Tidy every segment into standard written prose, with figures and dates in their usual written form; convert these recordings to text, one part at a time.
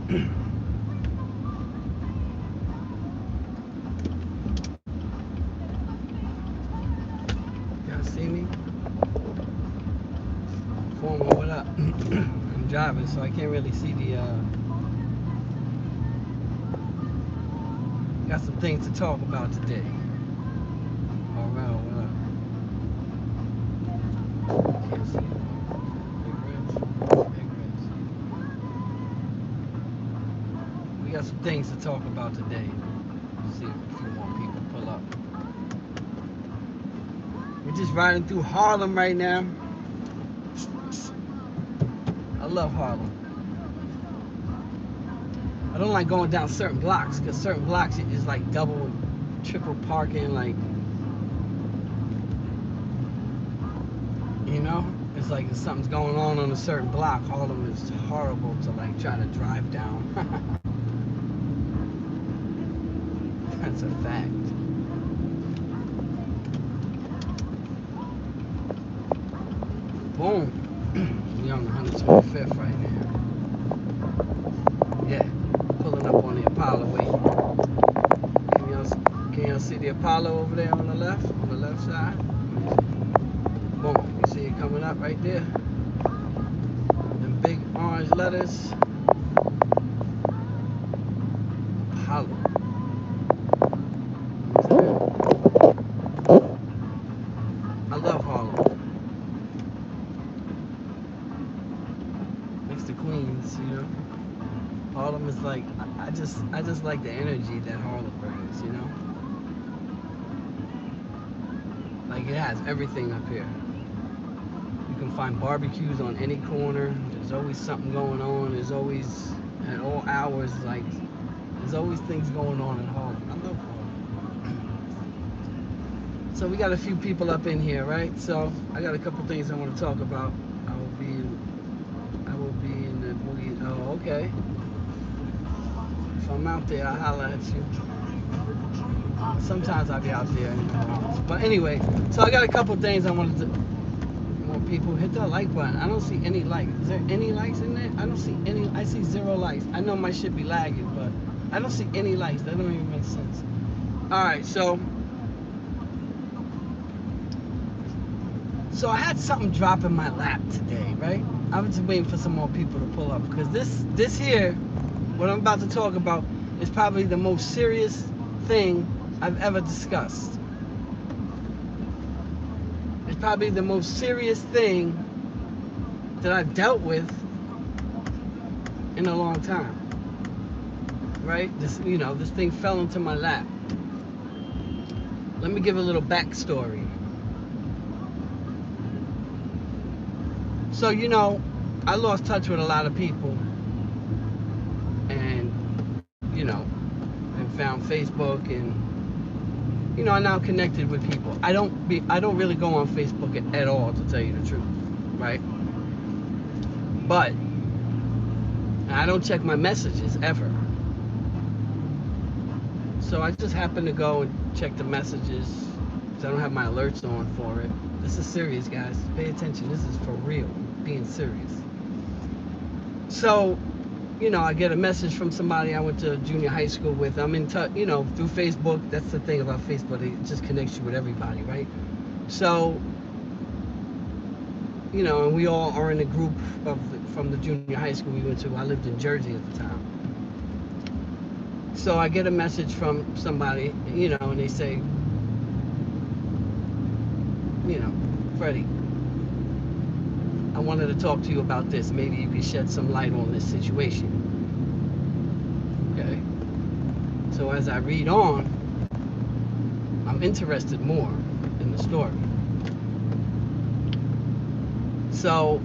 Y'all see me? Former, what up? I'm driving, so I can't really see the, got some things to talk about today. All right, what up? Can't see it. Big reds. Big reds. We got some things to talk about today. See if a few more people pull up. We're just riding through Harlem right now. I love Harlem. I don't like going down certain blocks because certain blocks is like double and triple parking, like, you know, it's like if something's going on a certain block. Harlem is horrible to like try to drive down. That's a fact. Boom. We on 125th right now. Yeah, pulling up on the Apollo way. Can y'all see the Apollo over there on the left side? Boom, you see it coming up right there. Them big orange letters. Apollo. I love Harlem. Next to Queens, you know. Harlem is like, I just like the energy that Harlem brings, you know. Like it has everything up here. You can find barbecues on any corner. There's always something going on. There's always, at all hours, like, there's always things going on in Harlem. I love Harlem. So we got a few people up in here, right? So I got a couple things I want to talk about. I will be in the boogie. Oh, okay. If I'm out there, I'll holler at you. Sometimes I'll be out there. But anyway, so I got a couple things I wanted to. More people hit that like button. I don't see any likes. Is there any likes in there? I don't see any. I see 0 likes. I know my shit be lagging, but I don't see any likes. That don't even make sense. All right, so I had something drop in my lap today, right? I was just waiting for some more people to pull up because this here, what I'm about to talk about, is probably the most serious thing I've ever discussed. It's probably the most serious thing that I've dealt with in a long time. Right? This, you know, this thing fell into my lap. Let me give a little backstory. So, you know, I lost touch with a lot of people, and, you know, and found Facebook, and, you know, I'm now connected with people. I don't really go on Facebook at all, to tell you the truth, right? But I don't check my messages ever. So I just happened to go and check the messages because I don't have my alerts on for it. This is serious, guys. Pay attention. This is for real. Being serious. So, you know, I get a message from somebody I went to junior high school with. I'm in touch, you know, through Facebook. That's the thing about Facebook. It just connects you with everybody, right? So, you know, and we all are in a group from the junior high school we went to. I lived in Jersey at the time. So I get a message from somebody, you know, and they say, you know, Freddie, I wanted to talk to you about this. Maybe you could shed some light on this situation. Okay. So as I read on, I'm interested more in the story. So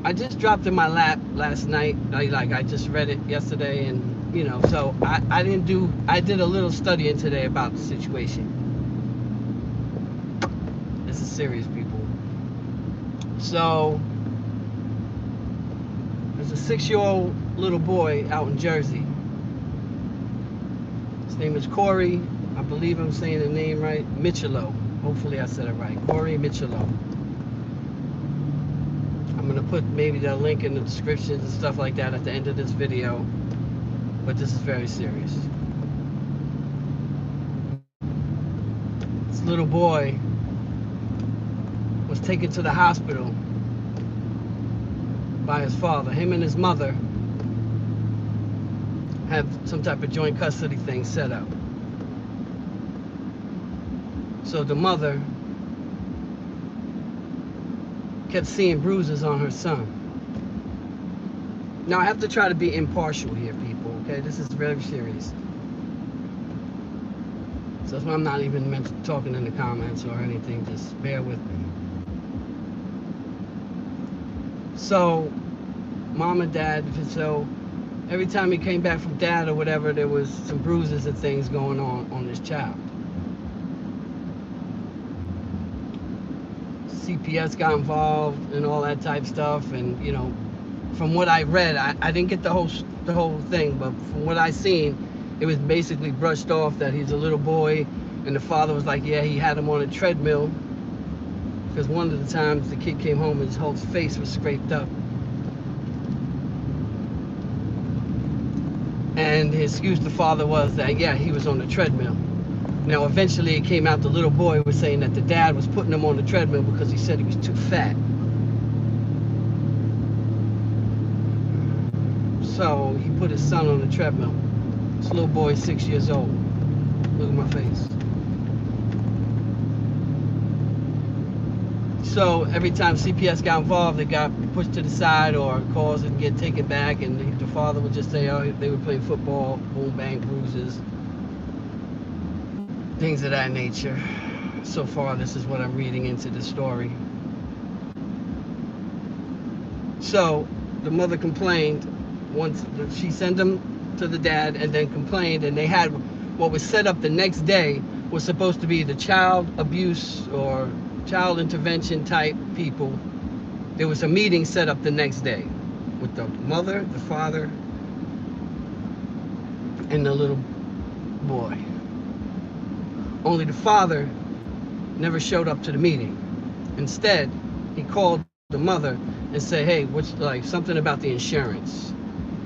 I just dropped in my lap last night. I just read it yesterday, and you know, so I did a little studying today about the situation. This is serious, people. So there's a 6-year-old little boy out in Jersey. His name is Corey. I believe I'm saying the name right. Mitchello. Hopefully I said it right. Corey Mitchello. I'm gonna put maybe the link in the descriptions and stuff like that at the end of this video. but this is very serious. This little boy was taken to the hospital by his father. Him and his mother have some type of joint custody thing set up. So the mother kept seeing bruises on her son. Now I have to try to be impartial here, people, okay? This is very serious. So that's why I'm not even talking in the comments or anything, just bear with me. So, mom and dad, so every time he came back from dad or whatever, there was some bruises and things going on this child. CPS got involved and all that type stuff, and you know, from what I read, I didn't get the whole thing, but from what I seen, it was basically brushed off that he's a little boy, and the father was like, yeah, he had him on a treadmill, because one of the times the kid came home and his whole face was scraped up. And his excuse the father was that, yeah, he was on the treadmill. Now, eventually it came out the little boy was saying that the dad was putting him on the treadmill because he said he was too fat. So he put his son on the treadmill. This little boy is 6 years old. Look at my face. So every time CPS got involved, they got pushed to the side or calls and get taken back, and the father would just say, oh, they were playing football, boom, bang, bruises, things of that nature. So far, this is what I'm reading into the story. So the mother complained. Once she sent them to the dad and then complained, and they had what was set up the next day was supposed to be the child abuse or child intervention type people. There was a meeting set up the next day with the mother, the father, and the little boy. Only the father never showed up to the meeting. Instead, he called the mother and said, hey, what's like something about the insurance.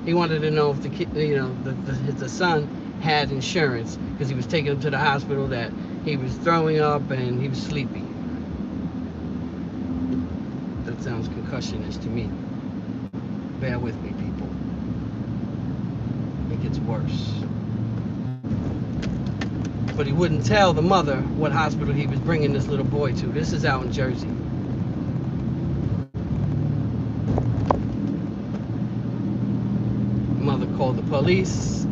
He wanted to know if the kid, you know, the son had insurance, because he was taking him to the hospital that he was throwing up and he was sleepy. That sounds concussionist to me. Bear with me, people. It gets worse. But he wouldn't tell the mother what hospital he was bringing this little boy to. This is out in Jersey. Mother called the police.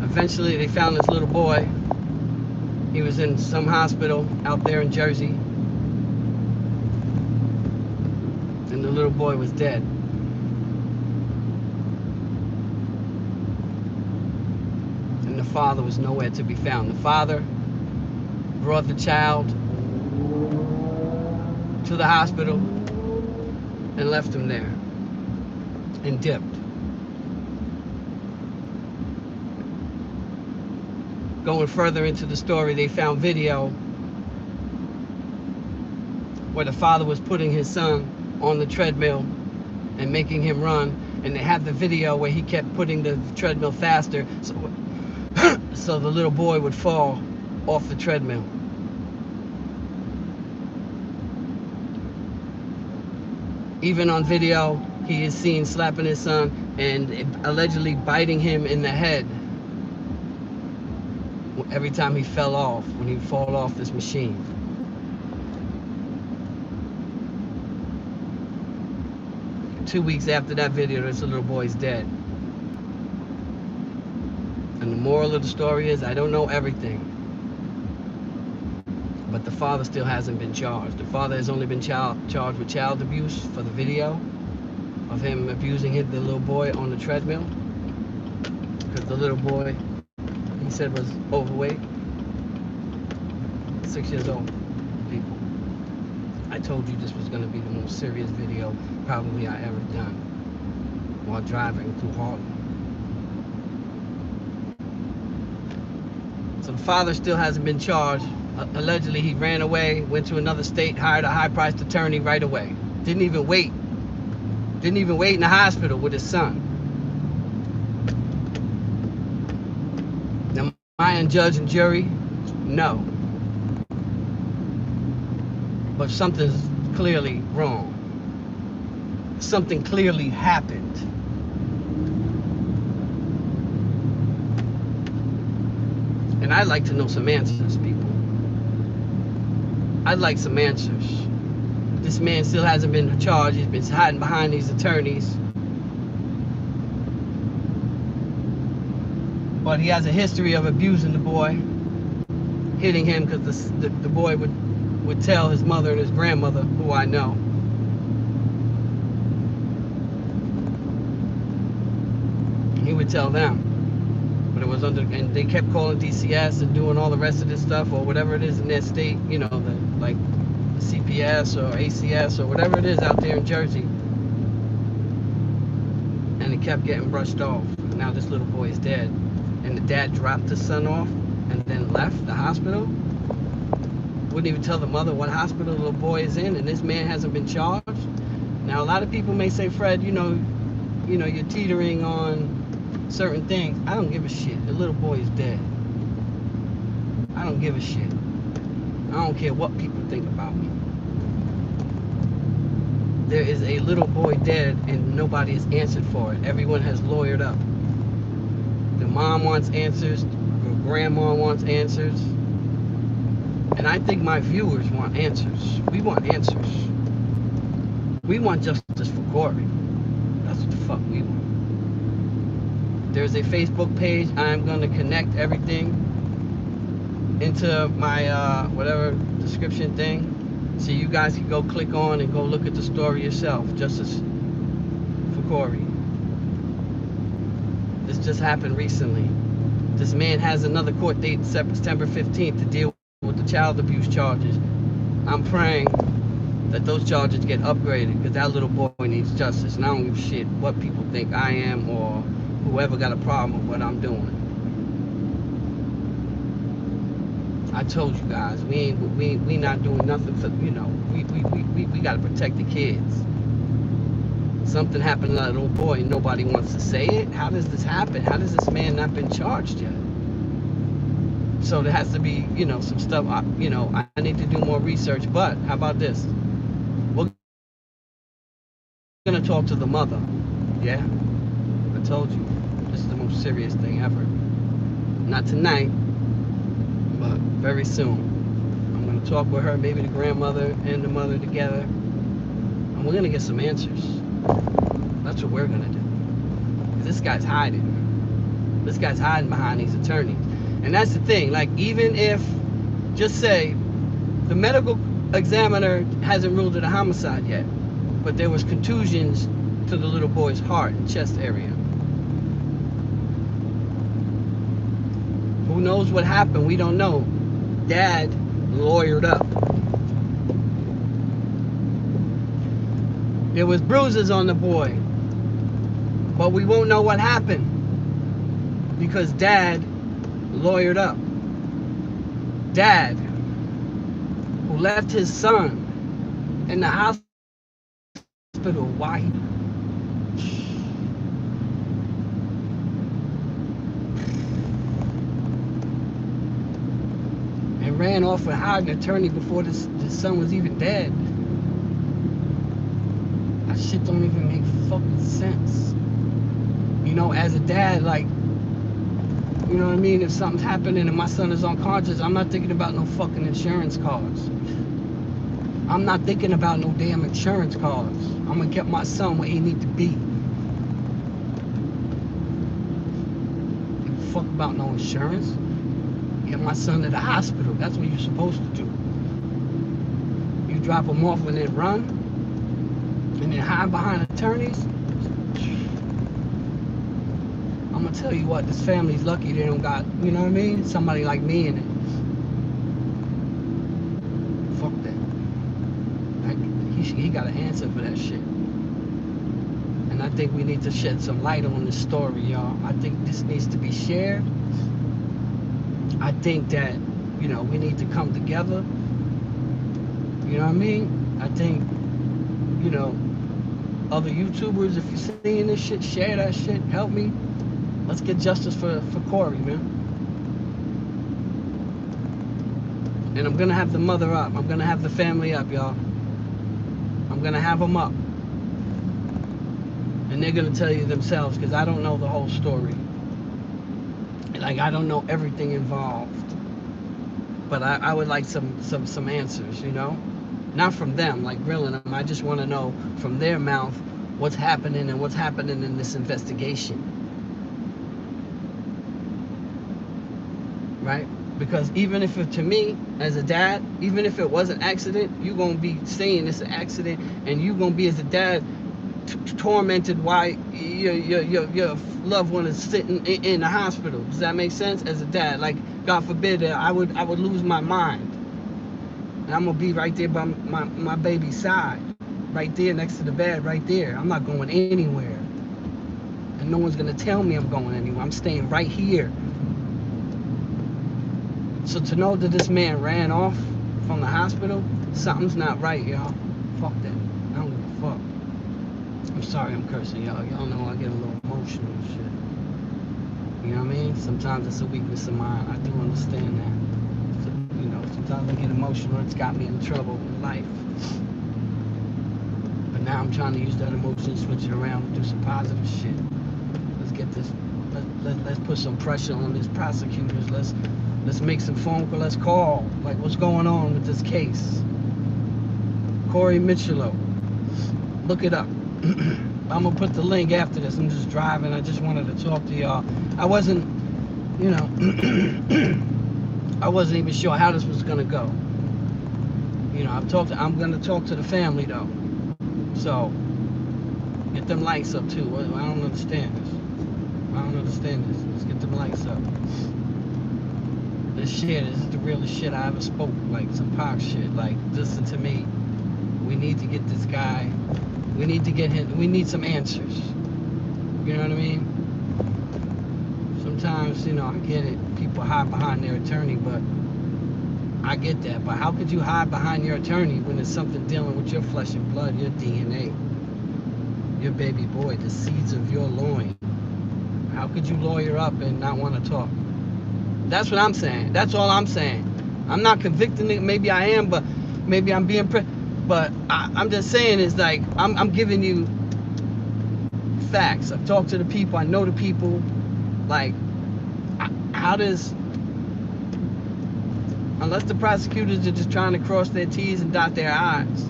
Eventually they found this little boy. He was in some hospital out there in Jersey. And the little boy was dead. And the father was nowhere to be found. The father brought the child to the hospital and left him there and dipped. Going further into the story, they found video where the father was putting his son on the treadmill and making him run, and they had the video where he kept putting the treadmill faster so the little boy would fall off the treadmill. Even on video, he is seen slapping his son and allegedly biting him in the head every time he fell off, when he'd fall off this machine. Two weeks after that video, this little boy's dead. And the moral of the story is, I don't know everything, but the father still hasn't been charged. The father has only been charged with child abuse for the video of him abusing the little boy on the treadmill, because the little boy, he said, was overweight. 6 years old, people. I told you this was going to be the most serious video probably I ever done while driving through Harlem. So the father still hasn't been charged. Allegedly, he ran away, went to another state, hired a high-priced attorney right away. Didn't even wait in the hospital with his son. I am judge and jury? No. But something's clearly wrong. Something clearly happened. And I'd like to know some answers, people. I'd like some answers. This man still hasn't been charged. He's been hiding behind these attorneys. But he has a history of abusing the boy, hitting him because the boy would tell his mother and his grandmother, who I know. He would tell them. But it was under, and they kept calling DCS and doing all the rest of this stuff, or whatever it is in their state, you know, like CPS or ACS or whatever it is out there in Jersey. And it kept getting brushed off. Now this little boy is dead. And the dad dropped the son off and then left the hospital. Wouldn't even tell the mother what hospital the little boy is in, and this man hasn't been charged. Now a lot of people may say, Fred, you know, you're teetering on certain things. I don't give a shit. The little boy is dead. I don't give a shit. I don't care what people think about me. There is a little boy dead and nobody has answered for it. Everyone has lawyered up. The mom wants answers. The grandma wants answers. And I think my viewers want answers. We want answers. We want justice for Corey. That's what the fuck we want. There's a Facebook page. I'm going to connect everything into my whatever description thing, so you guys can go click on and go look at the story yourself. Justice for Corey. This just happened recently. This man has another court date September 15th to deal with the child abuse charges. I'm praying that those charges get upgraded, because that little boy needs justice, and I don't give a shit what people think I am or whoever got a problem with what I'm doing. I told you guys, we not doing nothing for, you know, we gotta protect the kids. Something happened to that little boy and nobody wants to say it. How does this happen? How does this man not been charged yet? So there has to be, you know, some stuff, you know, I need to do more research. But how about this? We're gonna talk to the mother. Yeah, I told you, this is the most serious thing ever. Not tonight, but very soon. I'm gonna talk with her, maybe the grandmother and the mother together, and we're gonna get some answers. That's what we're gonna do. This guy's hiding. This guy's hiding behind these attorneys. And that's the thing, like, even if, just say, the medical examiner hasn't ruled it a homicide yet, but there was contusions to the little boy's heart and chest area. Who knows what happened? We don't know. Dad lawyered up. There was bruises on the boy, but we won't know what happened because Dad lawyered up. Dad, who left his son in the hospital, why? And ran off and hired an attorney before the son was even dead. That shit don't even make fucking sense. You know, as a dad, like, you know what I mean? If something's happening and my son is unconscious, I'm not thinking about no fucking insurance cards. I'm not thinking about no damn insurance cards. I'm gonna get my son where he need to be. Fuck about no insurance. Get my son to the hospital. That's what you're supposed to do. You drop him off and then run, and then hide behind attorneys. I'm gonna tell you what, this family's lucky they don't got, you know what I mean? Somebody like me in it. Fuck that. Like, he got an answer for that shit. And I think we need to shed some light on this story, y'all. I think this needs to be shared. I think that, you know, we need to come together. You know what I mean? I think, you know, other YouTubers, if you're seeing this shit, share that shit, help me. Let's get justice for Corey, man. And I'm gonna have the mother up. I'm gonna have the family up, y'all. I'm gonna have them up. And they're gonna tell you themselves, because I don't know the whole story. Like, I don't know everything involved. But I would like some answers, you know? Not from them, like grilling them. I just want to know from their mouth what's happening and what's happening in this investigation. Right? Because even if it, to me, as a dad, even if it was an accident, you're going to be saying it's an accident, and you're going to be, as a dad, tormented while your loved one is sitting in the hospital. Does that make sense? As a dad, like, God forbid, I would lose my mind. And I'm going to be right there by my baby's side. Right there next to the bed, right there. I'm not going anywhere. And no one's going to tell me I'm going anywhere. I'm staying right here. So to know that this man ran off from the hospital, something's not right, y'all. Fuck that. I don't give a fuck. I'm sorry I'm cursing, y'all. Y'all know I get a little emotional and shit. You know what I mean? Sometimes it's a weakness of mine. I do understand that. So, you know, sometimes I get emotional. It's got me in trouble in life. But now I'm trying to use that emotion, switch it around, and do some positive shit. Let's get this. Let's put some pressure on these prosecutors. Let's make some phone calls. Let's call. Like, what's going on with this case? Corey Mitchello. Look it up. I'm gonna put the link after this. I'm just driving. I just wanted to talk to y'all. I wasn't, you know, I wasn't even sure how this was gonna go. You know, I'm gonna talk to the family though. So get them lights up too. I don't understand this. I don't understand this. Let's get them lights up. This is the realest shit I ever spoke. Like some pop shit. Like, listen to me. We need to get this guy. We need to get him. We need some answers. You know what I mean? Sometimes, you know, I get it. People hide behind their attorney, but I get that. But how could you hide behind your attorney when it's something dealing with your flesh and blood, your DNA, your baby boy, the seeds of your loin? How could you lawyer up and not want to talk? That's what I'm saying. That's all I'm saying. I'm not convicting it. Maybe I am, but maybe I'm being... But I'm just saying is, like, I'm giving you facts. I've talked to the people. I know the people. Like, how does... Unless the prosecutors are just trying to cross their T's and dot their I's.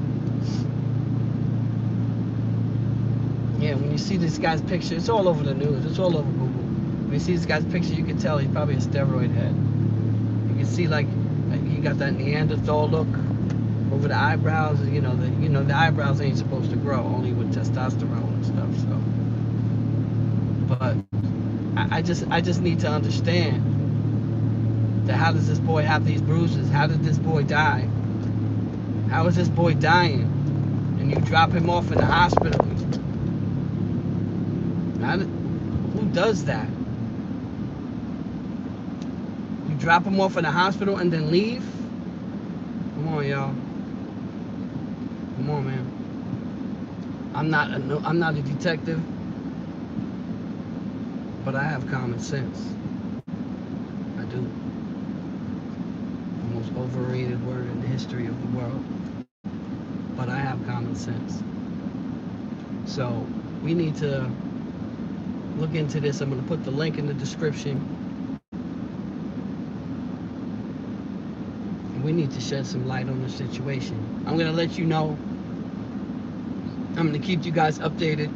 Yeah, when you see this guy's picture, it's all over the news. It's all over Google. When you see this guy's picture, you can tell he's probably a steroid head. You can see, like he got that Neanderthal look over the eyebrows. You know, the eyebrows ain't supposed to grow, only with testosterone and stuff. So, but I just need to understand that how does this boy have these bruises? How did this boy die? How is this boy dying? And you drop him off in the hospital. Who does that? You drop him off in the hospital and then leave? Come on, y'all. Come on, man. I'm not a detective, but I have common sense. I do. The most overrated word in the history of the world. But I have common sense. So we need to look into this. I'm going to put the link in the description. We need to shed some light on the situation. I'm going to let you know. I'm going to keep you guys updated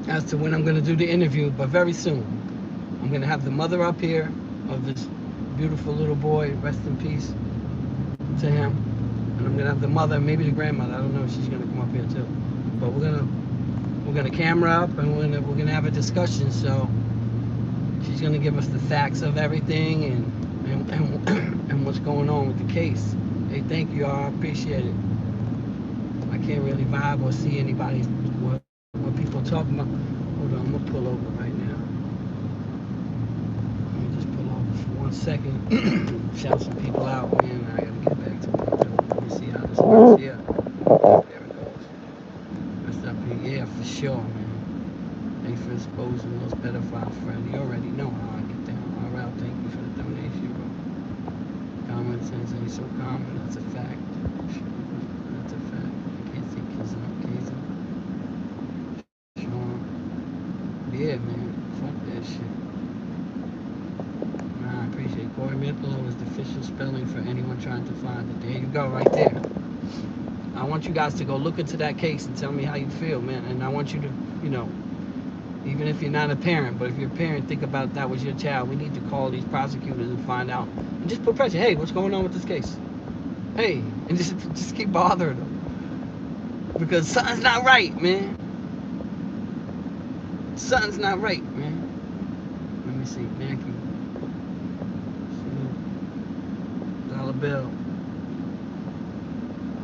as to when I'm going to do the interview, but very soon. I'm going to have the mother up here of this beautiful little boy, rest in peace to him. And I'm going to have the mother, maybe the grandmother. I don't know if she's going to come up here too. But we're gonna camera up, and we're gonna have a discussion. So she's gonna give us the facts of everything and what's going on with the case. Hey, thank you, all. I appreciate it. I can't really vibe or see anybody what people talking about. Hold on, I'm gonna pull over right now. Let me just pull over for 1 second. Shout some people out, man. I gotta get back to work. Let me see how this works here. There it goes. That's up here, yeah, for sure, man. Thanks for exposing those pedophile friends. You already know how I get down. All right, thank you for the donation, bro. Common sense ain't so common. That's a fact. That's a fact. I can't say kissing up, Sean. Yeah, man. Fuck that shit. Nah, I appreciate it. Corey Mitchell is the official spelling for anyone trying to find it. There you go, right there. I want you guys to go look into that case and tell me how you feel, man. And I want you to, you know, even if you're not a parent, but if you're a parent, think about that was your child. We need to call these prosecutors and find out. And just put pressure. Hey, what's going on with this case? Hey, and just keep bothering them. Because something's not right, man. Something's not right, man. Let me see. Mackie. Dollar Bill.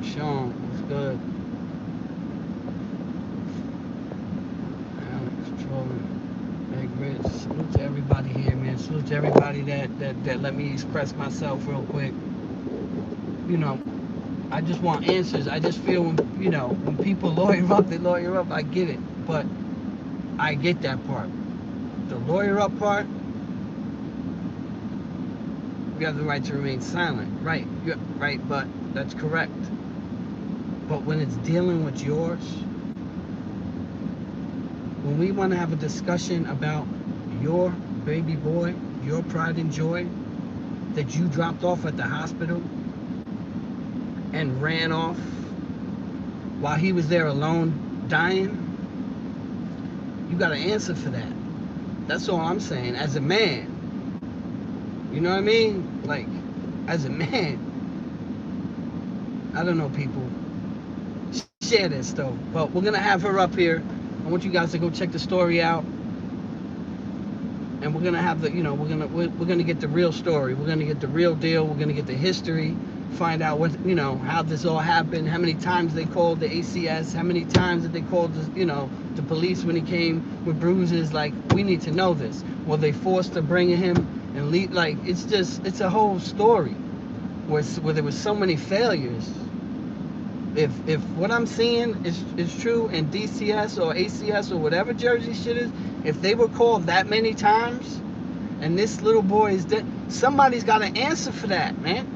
Sean, what's good? Alex, trolling. Big Rich. Salute to everybody here, man. Salute to everybody that let me express myself real quick. You know, I just want answers. I just feel when, you know, when people lawyer up, they lawyer up. I get it. But I get that part. The lawyer up part, you have the right to remain silent. Right. Right, but that's correct. But when it's dealing with yours, when we want to have a discussion about your baby boy, your pride and joy that you dropped off at the hospital and ran off while he was there alone dying, you got to answer for that. That's all I'm saying. As a man, you know what I mean? Like, as a man, I don't know, people. Share this though. But we're gonna have her up here. I want you guys to go check the story out, and we're gonna have the, you know, we're gonna get the real story. We're gonna get the real deal. We're gonna get the history. Find out what, you know, how this all happened. How many times they called the ACS? How many times did they call the, you know, the police when he came with bruises? Like, we need to know this. Were they forced to bring him and leave? Like, it's a whole story where there was so many failures. If what I'm seeing is true in DCS or ACS or whatever Jersey shit is, if they were called that many times and this little boy is dead, somebody's got to answer for that, man.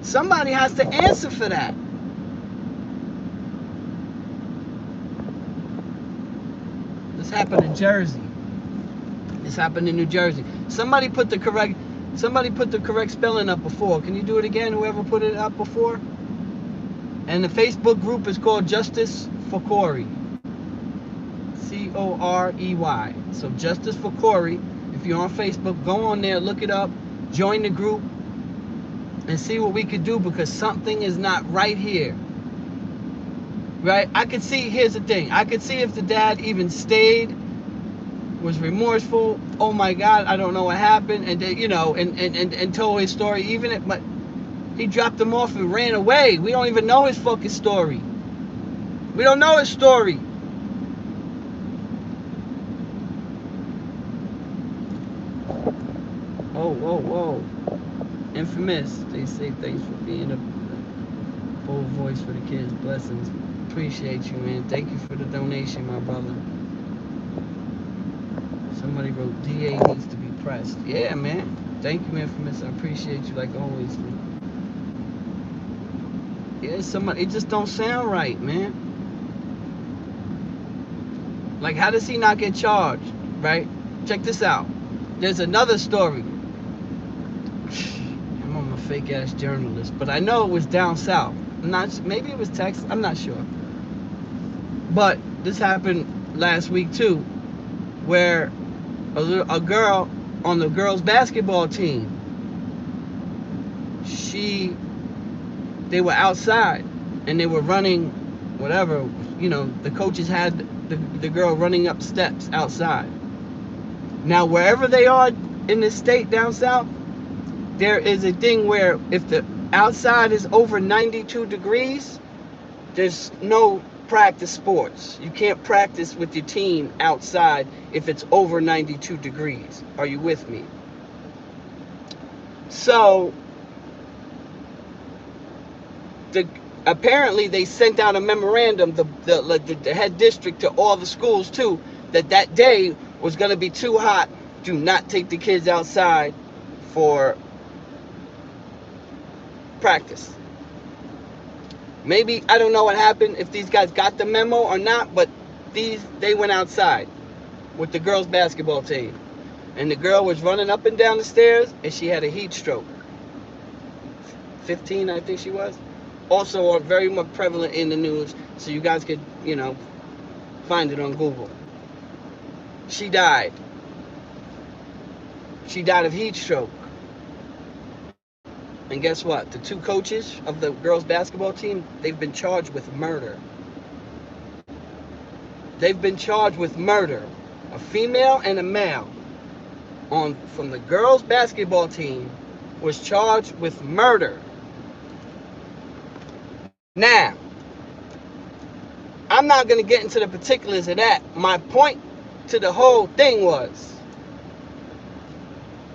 Somebody has to answer for that. This happened in Jersey. This happened in New Jersey. Somebody put the correct spelling up before. Can you do it again? Whoever put it up before? And the Facebook group is called Justice for Corey. Corey. So Justice for Corey. If you're on Facebook, go on there, look it up, join the group, and see what we could do, because something is not right here. Right? I could see, here's the thing. I could see if the dad even stayed, was remorseful, oh my God, I don't know what happened, and you know, and told his story, even if, but he dropped him off and ran away. We don't even know his fucking story. We don't know his story. Oh, whoa, whoa. Infamous. They say thanks for being a bold voice for the kids. Blessings. Appreciate you, man. Thank you for the donation, my brother. Somebody wrote DA needs to be pressed. Yeah, man. Thank you, Infamous. I appreciate you like always, man. Yeah, somebody, it just don't sound right, man. Like, how does he not get charged, right? Check this out. There's another story. I'm a fake ass journalist, but I know it was down south. Maybe it was Texas. I'm not sure. But this happened last week too, where a girl on the girls' basketball team, they were outside and they were running, whatever, you know, the coaches had the girl running up steps outside. Now, wherever they are in the state down south, there is a thing where if the outside is over 92 degrees, there's no practice sports. You can't practice with your team outside if it's over 92 degrees. Are you with me? So, apparently they sent out a memorandum, the head district, to all the schools too, that day was going to be too hot. Do not take the kids outside for practice. Maybe, I don't know what happened, if these guys got the memo or not, but they went outside with the girls' basketball team. And the girl was running up and down the stairs, and she had a heat stroke. 15, I think she was. Also very much prevalent in the news, so you guys could, find it on Google. She died. She died of heat stroke. And guess what? The two coaches of the girls' basketball team, they've been charged with murder. They've been charged with murder. A female and a male from the girls' basketball team was charged with murder. Now, I'm not going to get into the particulars of that. My point to the whole thing was,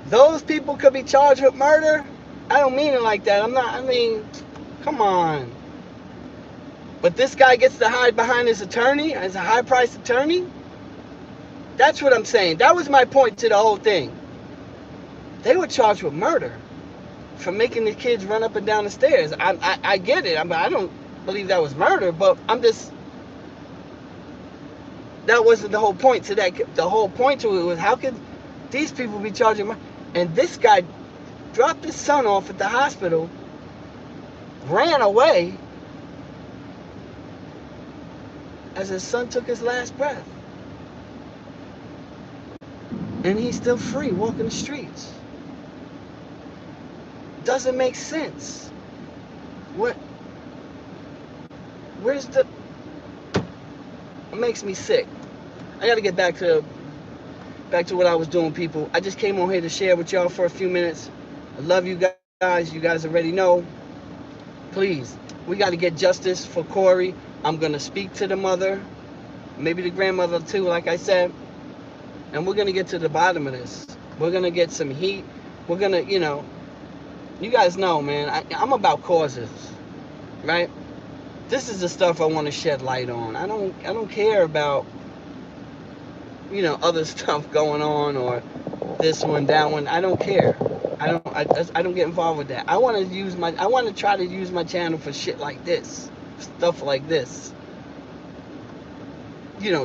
those people could be charged with murder. I don't mean it like that. Come on. But this guy gets to hide behind his attorney, as a high-priced attorney? That's what I'm saying. That was my point to the whole thing. They were charged with murder for making the kids run up and down the stairs. I get it. I don't believe that was murder, but that wasn't the whole point to that. The whole point to it was, how could these people be charged with murder? And this guy dropped his son off at the hospital, ran away as his son took his last breath. And he's still free, walking the streets. Doesn't make sense. Where's the... It makes me sick. I gotta get back to what I was doing, people. I just came on here to share with y'all for a few minutes. I love you guys. You guys already know. Please, we got to get justice for Corey. I'm going to speak to the mother, maybe the grandmother too, like I said. And we're going to get to the bottom of this. We're going to get some heat. We're going to, you guys know, man, I'm about causes, right? This is the stuff I want to shed light on. I don't care about, other stuff going on, or this one, that one. I don't care. I don't get involved with that. I want to try to use my channel for shit like this, stuff like this.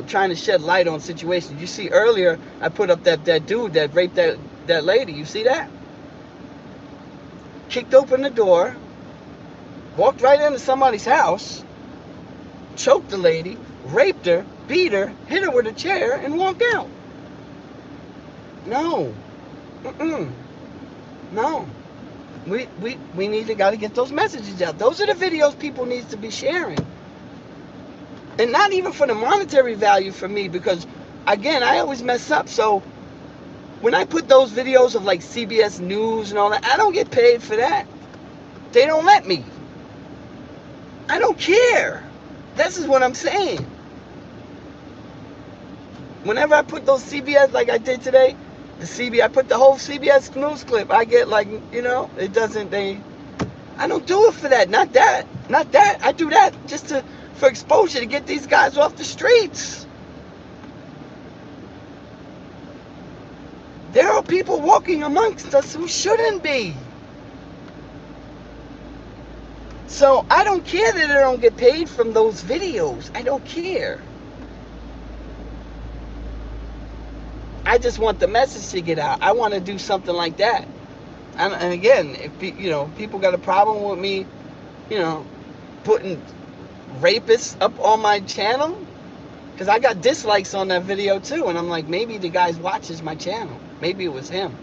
Trying to shed light on situations. You see earlier, I put up that dude that raped that lady. You see that? Kicked open the door, walked right into somebody's house, choked the lady, raped her, beat her, hit her with a chair, and walked out. No. No. We got to get those messages out. Those are the videos people need to be sharing. And not even for the monetary value for me, because, again, I always mess up. So when I put those videos of, like, CBS News and all that, I don't get paid for that. They don't let me. I don't care. This is what I'm saying. Whenever I put those CBS, like I did today, I put the whole CBS News clip, I get, like, it doesn't, I don't do it for that. Not that. I do that just for exposure, to get these guys off the streets. There are people walking amongst us who shouldn't be. So I don't care that I don't get paid from those videos. I don't care. I just want the message to get out. I want to do something like that. And again, if people got a problem with me, putting rapists up on my channel, because I got dislikes on that video too, and I'm like, maybe the guy watches my channel. Maybe it was him.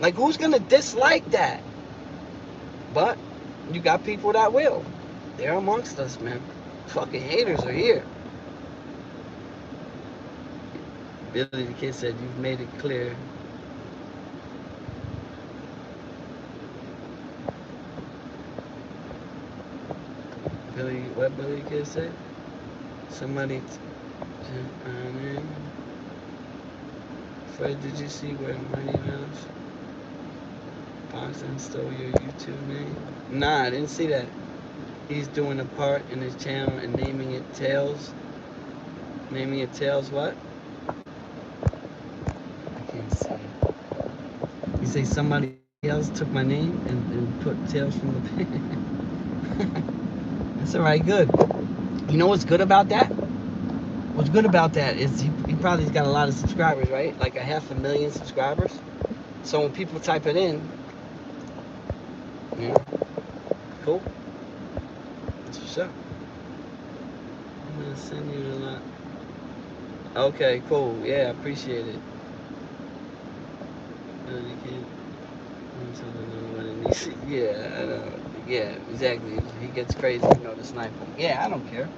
Like, who's gonna dislike that? But you got people that will. They're amongst us, man. Fucking haters are here. Billy the Kid said, you've made it clear. What Billy the Kid said? Somebody... Fred, did you see where Mighty Mouse Boxing stole your YouTube name? Nah, I didn't see that. He's doing a part in his channel and naming it Tails. Naming it Tails what? I can't see. You say somebody else took my name and put Tales from the Pen. That's all right, good. You know what's good about that? What's good about that is he probably's got a lot of subscribers, right? Like a 500,000 subscribers. So when people type it in, you know, cool. That's what's up. I'm gonna send you the lot. Okay, cool. Yeah, I appreciate it. You can't. Yeah, I know. Yeah, exactly. If he gets crazy, you know, to snipe him. Yeah, I don't care.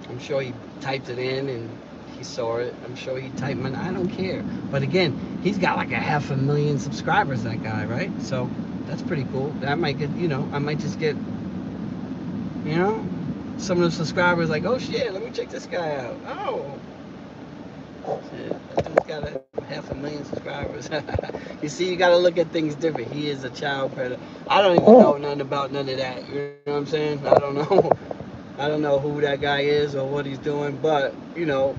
I'm sure he typed it in and he saw it. I'm sure he typed it. I don't care. But again, he's got like a 500,000 subscribers, that guy, right? So that's pretty cool. I might get, you know, I might just get, you know, some of the subscribers like, oh shit, let me check this guy out. Oh, shit, that dude's got a 500,000 subscribers. You see, you got to look at things different. He is a child predator. I don't even know nothing about none of that. You know what I'm saying? I don't know. I don't know who that guy is or what he's doing, but you know,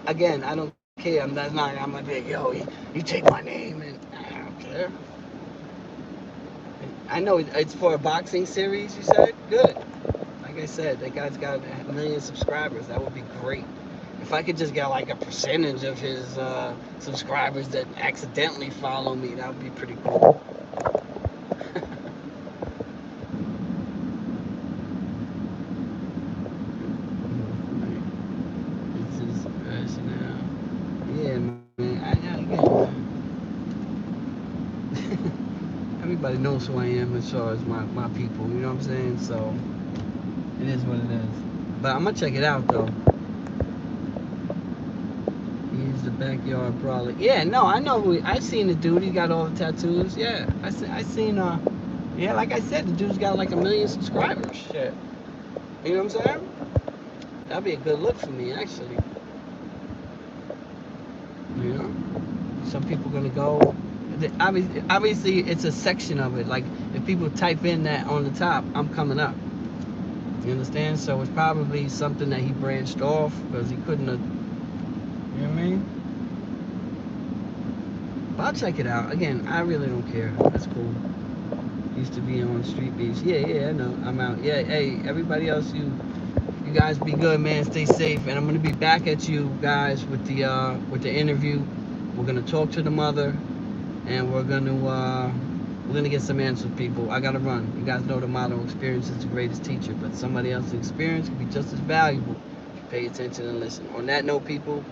again, I don't care. I'm gonna be like, yo, you take my name, and I don't care. I know it's for a boxing series. You said good. Like I said, that guy's got 1,000,000 subscribers. That would be great. If I could just get like a percentage of his subscribers that accidentally follow me, that would be pretty cool. It's his rationale. Yeah, man. Everybody knows who I am as far as my people. You know what I'm saying? So it is what it is. But I'm gonna check it out though. He's the backyard brawler. Yeah, no, I know who. I seen the dude. He got all the tattoos. Yeah, I seen. Yeah, like I said, the dude's got like 1,000,000 subscribers. Shit. You know what I'm saying? That'd be a good look for me, actually. You know, some people gonna go. Obviously, it's a section of it. Like if people type in that on the top, I'm coming up. You understand? So it's probably something that he branched off because he couldn't have. You know what I mean? But I'll check it out. Again, I really don't care. That's cool. Used to be on Street Beach. Yeah, I know. I'm out. Yeah, hey, everybody else, you guys be good, man. Stay safe, and I'm gonna be back at you guys with the interview. We're gonna talk to the mother, and we're gonna get some answers, people. I gotta run. You guys know the motto: experience is the greatest teacher, but somebody else's experience can be just as valuable if you pay attention and listen. On that note, people,